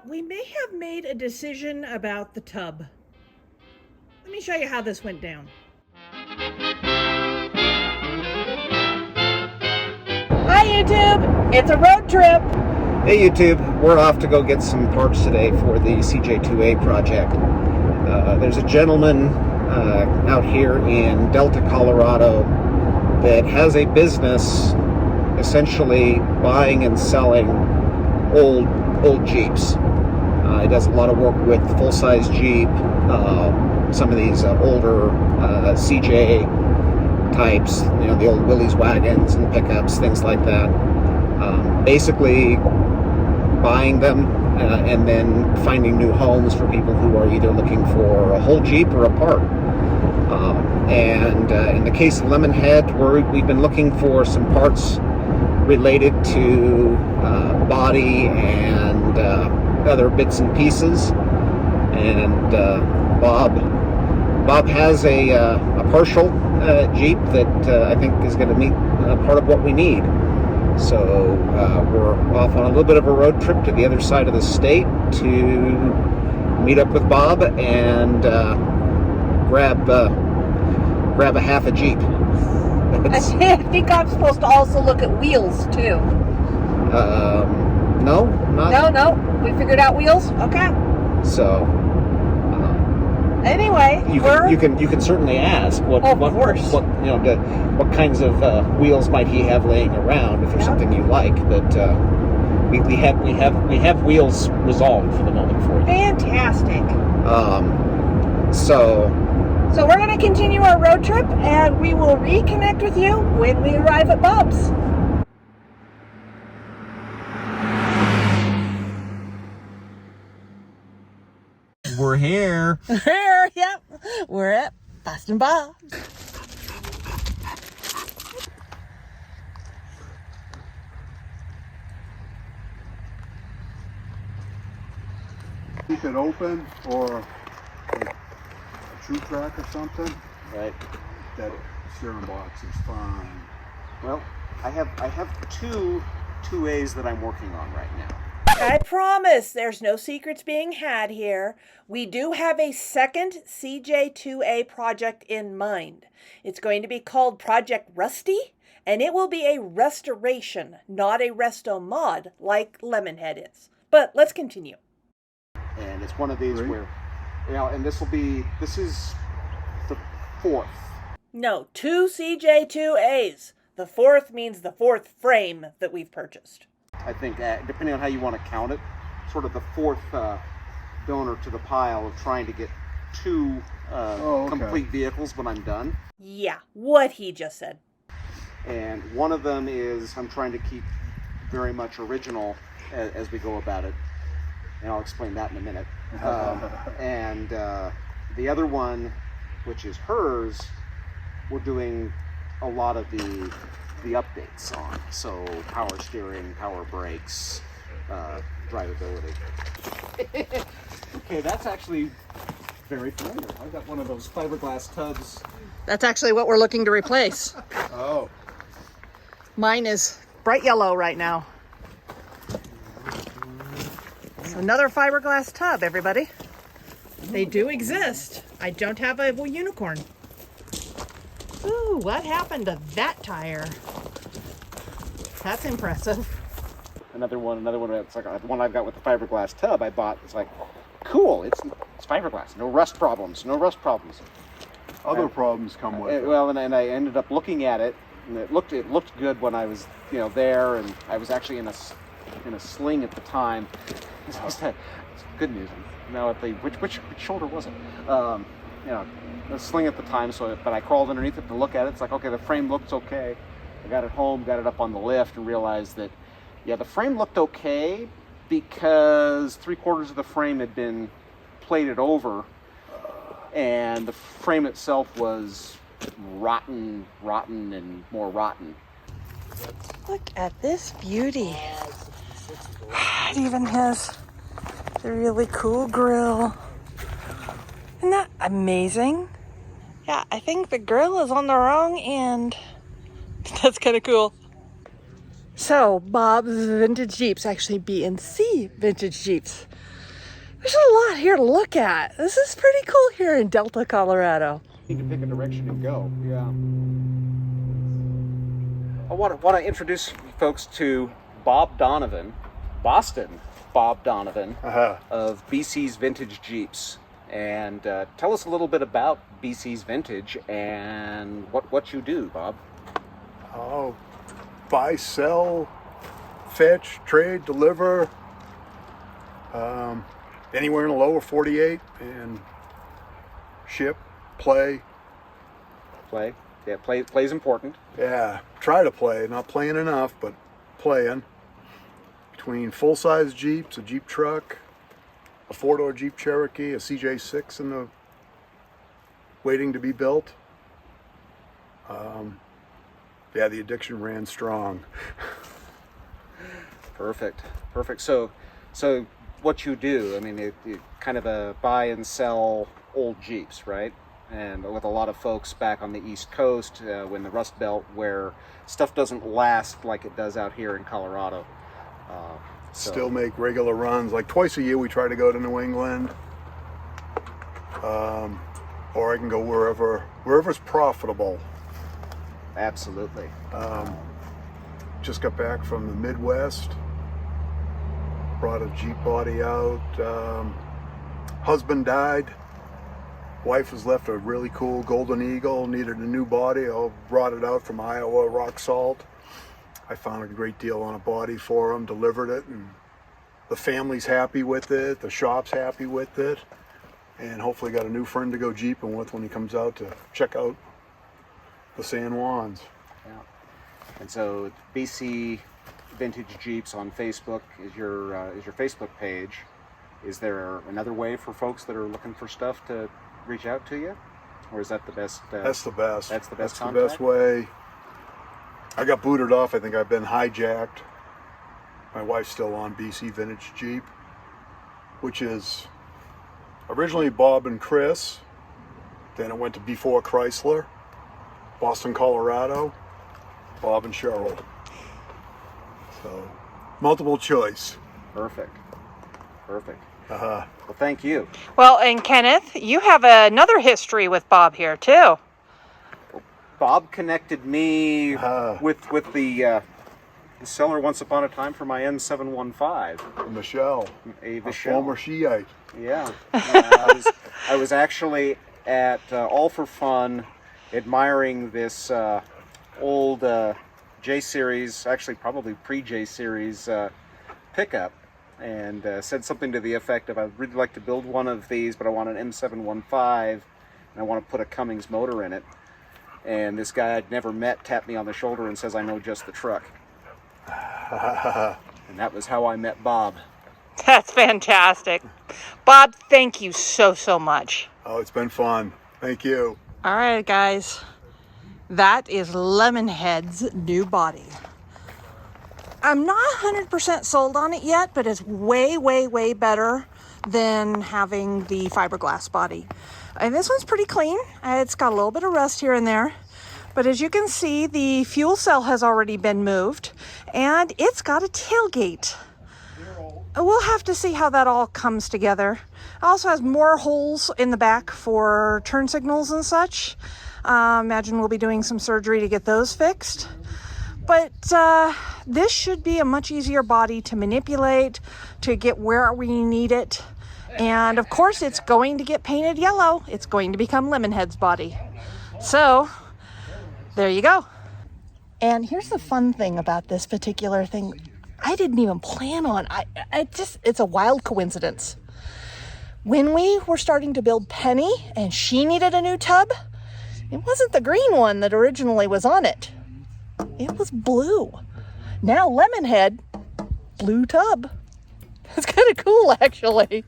we may have made a decision about the tub. Let me show you how this went down. Hi YouTube, it's a road trip. Hey YouTube, we're off to go get some parts today for the CJ2A project. There's a gentleman out here in Delta, Colorado that has a business essentially buying and selling old Jeeps. He does a lot of work with full-size Jeep, some of these older CJ types, you know, the old Willys wagons and pickups, things like that. Basically buying them and then finding new homes for people who are either looking for a whole Jeep or a part. And in the case of Lemonhead, we've been looking for some parts related to body and other bits and pieces. And Bob has a partial Jeep that I think is going to meet part of what we need. So we're off on a little bit of a road trip to the other side of the state to meet up with Bob and grab a half a Jeep. I think I'm supposed to also look at wheels too. No, not. No, we figured out wheels. Okay. So. Anyway, you can certainly ask what kinds of wheels might he have laying around if there's something you like. But we have wheels resolved for the moment for you. Fantastic. So we're going to continue our road trip, and we will reconnect with you when we arrive at Bob's. We're here. Yep. We're at Boston Bob. Keep it open or like a true track or something. Right. That steering box is fine. Well, I have two 2As that I'm working on right now. I promise there's no secrets being had here. We do have a second CJ2A project in mind. It's going to be called Project Rusty, and it will be a restoration, not a resto mod like Lemonhead is. But let's continue. And it's one of these where, and this is the fourth. No, 2 CJ2As. The fourth means the fourth frame that we've purchased. I think, depending on how you want to count it, sort of the fourth donor to the pile of trying to get two complete vehicles when I'm done. Yeah, what he just said. And one of them is I'm trying to keep very much original as we go about it. And I'll explain that in a minute. And the other one, which is hers, we're doing a lot of the updates on. So power steering, power brakes, drivability. Okay, that's actually very familiar. I've got one of those fiberglass tubs. That's actually what we're looking to replace. Oh. Mine is bright yellow right now. So another fiberglass tub, everybody. They do exist. I don't have a unicorn. Ooh, what happened to that tire? That's impressive. Another one. It's like the one I've got with the fiberglass tub. I bought. It's like, cool. It's fiberglass. No rust problems. Other problems come with it. Well, and I ended up looking at it, and it looked good when I was there, and I was actually in a sling at the time. It's good news. Now which shoulder was it? A sling at the time. But I crawled underneath it to look at it. It's like, okay, the frame looks okay. I got it home, got it up on the lift, and realized that, the frame looked okay because 3/4 of the frame had been plated over, and the frame itself was rotten, and more rotten. Look at this beauty. It even has a really cool grill. Isn't that amazing? Yeah, I think the grill is on the wrong end. That's kind of cool. So, Bob's Vintage Jeeps, actually B&C Vintage Jeeps. There's a lot here to look at. This is pretty cool here in Delta, Colorado. You need to pick a direction and go. Yeah. I want to introduce folks to Bob Donovan, Boston Bob Donovan, of BC's Vintage Jeeps. And tell us a little bit about BC's Vintage and what you do, Bob. Oh, buy, sell, fetch, trade, deliver, anywhere in the lower 48, and ship, play. Play? Yeah, play's important. Yeah, try to play. Not playing enough, but playing. Between full-size Jeeps, a Jeep truck, a four-door Jeep Cherokee, a CJ6 in the waiting to be built. Yeah, the addiction ran strong. Perfect. So what you do, I mean, you kind of buy and sell old Jeeps, right? And with a lot of folks back on the East Coast, in the Rust Belt, where stuff doesn't last like it does out here in Colorado. Still make regular runs. Like twice a year we try to go to New England. Or I can go wherever's profitable. Absolutely. Just got back from the Midwest. Brought a Jeep body out. Husband died. Wife was left a really cool Golden Eagle. Needed a new body. I brought it out from Iowa, rock salt. I found a great deal on a body for him. Delivered it, and the family's happy with it. The shop's happy with it, and hopefully got a new friend to go jeeping with when he comes out to check out the San Juans. Yeah. And so BC Vintage Jeeps on Facebook is your Facebook page. Is there another way for folks that are looking for stuff to reach out to you, or is that the best? That's the best. That's the best. That's the best way. I got booted off. I think I've been hijacked. My wife's still on BC Vintage Jeep, which is originally Bob and Chris. Then it went to Before Chrysler, Boston, Colorado, Bob and Cheryl. So, multiple choice. Perfect. Well, thank you. Well, and Kenneth, you have another history with Bob here too. Bob connected me with the seller once upon a time for my N715. Michelle, A a former Shiite. Yeah. I was actually at All for Fun admiring this old J Series, actually probably pre-J Series pickup, and said something to the effect of, I'd really like to build one of these, but I want an M715 and I want to put a Cummins motor in it. And this guy I'd never met tapped me on the shoulder and says, I know just the truck. And that was how I met Bob. That's fantastic. Bob, thank you so much. Oh, it's been fun. Thank you. All right, guys. That is Lemonhead's new body. I'm not 100% sold on it yet, but it's way better than having the fiberglass body. And this one's pretty clean. It's got a little bit of rust here and there. But as you can see, the fuel cell has already been moved, and it's got a tailgate. We'll have to see how that all comes together. It also has more holes in the back for turn signals and such. Imagine we'll be doing some surgery to get those fixed. But this should be a much easier body to manipulate, to get where we need it. And of course, it's going to get painted yellow. It's going to become Lemonhead's body. So, there you go. And here's the fun thing about this particular thing. I didn't even plan on. It's a wild coincidence. When we were starting to build Penny and she needed a new tub, it wasn't the green one that originally was on it. It was blue. Now Lemonhead, blue tub. It's kind of cool, actually.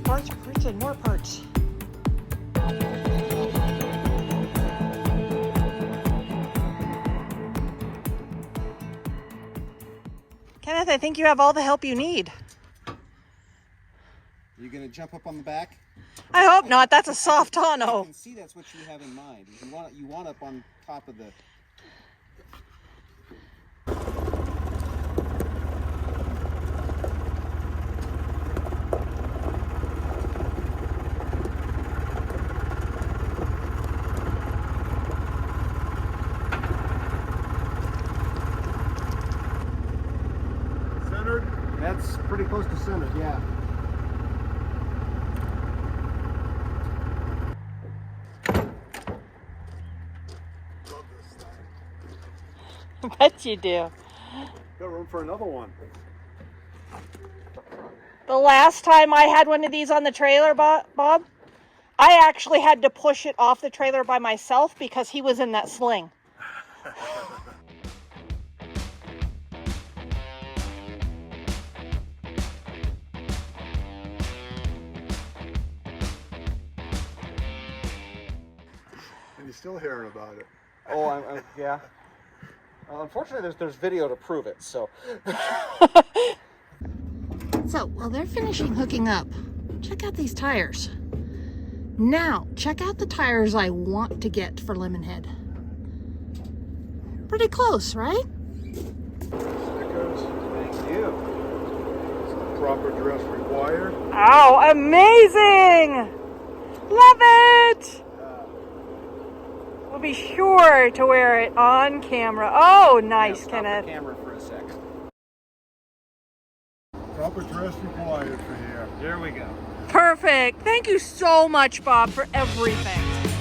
Parts, and more parts. I think you have all the help you need. Are you going to jump up on the back? I hope not. That's a soft I tonneau. can see that's what you have in mind. You want up on top of the... Centered? That's pretty close to center, yeah. Love this thing. I bet you do. Got room for another one. The last time I had one of these on the trailer, Bob, I actually had to push it off the trailer by myself because he was in that sling. And you're still hearing about it. Oh, yeah. Unfortunately, there's video to prove it, so... So, while they're finishing hooking up, check out these tires. Now, check out the tires I want to get for Lemonhead. Pretty close, right? Stickers. Thank you. Proper dress required. Oh, amazing! Love it! We'll be sure to wear it on camera. Oh, nice, Stop Kenneth. the camera for a second. Proper dress required for here. There we go. Perfect. Thank you so much, Bob, for everything.